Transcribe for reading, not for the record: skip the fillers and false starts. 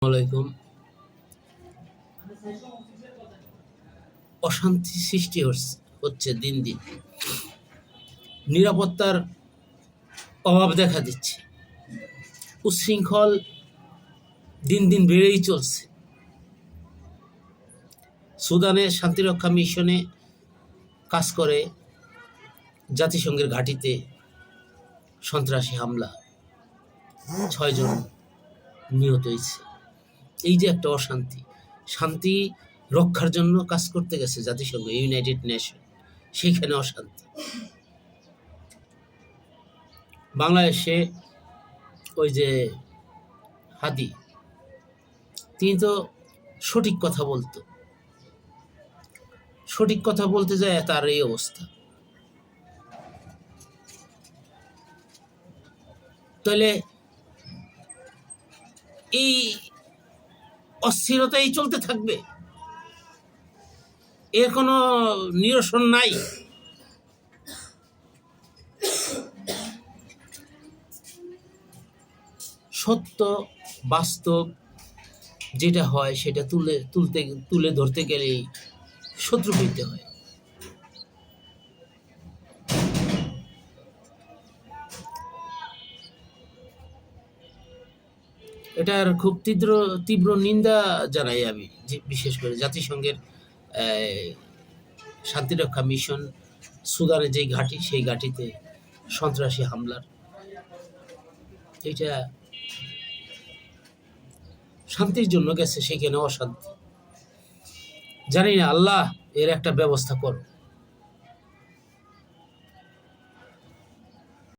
আলাইকুম। অশান্তি সৃষ্টি হচ্ছে দিন দিন, নিরাপত্তার অভাব দেখা দিচ্ছে, উচ্ছৃঙ্খল দিন দিন বেড়েই চলছে। সুদানে শান্তিরক্ষা মিশনে কাজ করে জাতিসংঘের ঘাঁটিতে সন্ত্রাসী হামলা, 6 জন নিহত হয়েছে। এই যে একটা অশান্তি, শান্তি রক্ষার জন্য কাজ করতে গেছে জাতিসংঘ, ইউনাইটেড নেশন, সেইখানে অশান্তি। বাংলাদেশে ওই যে হাদি, তিনি তো সঠিক কথা বলতো, সঠিক কথা বলতে যায় তার এই অবস্থা। তাহলে এই অস্থিরতাই চলতে থাকবে, এর কোনো নিরসন নাই। সত্য বাস্তব যেটা হয় সেটা তুলে ধরতে গেলেই শত্রু পেতে হয়। এটার খুব তীব্র নিন্দা জানাই আমি, বিশেষ করে জাতিসংঘের শান্তিরক্ষা মিশন সুদানে যেই ঘাঁটি, সেই ঘাঁটিতে সন্ত্রাসী হামলার, এটা শান্তির জন্য গেছে, সেখানে অশান্তি। জানি না, আল্লাহ এর একটা ব্যবস্থা করো।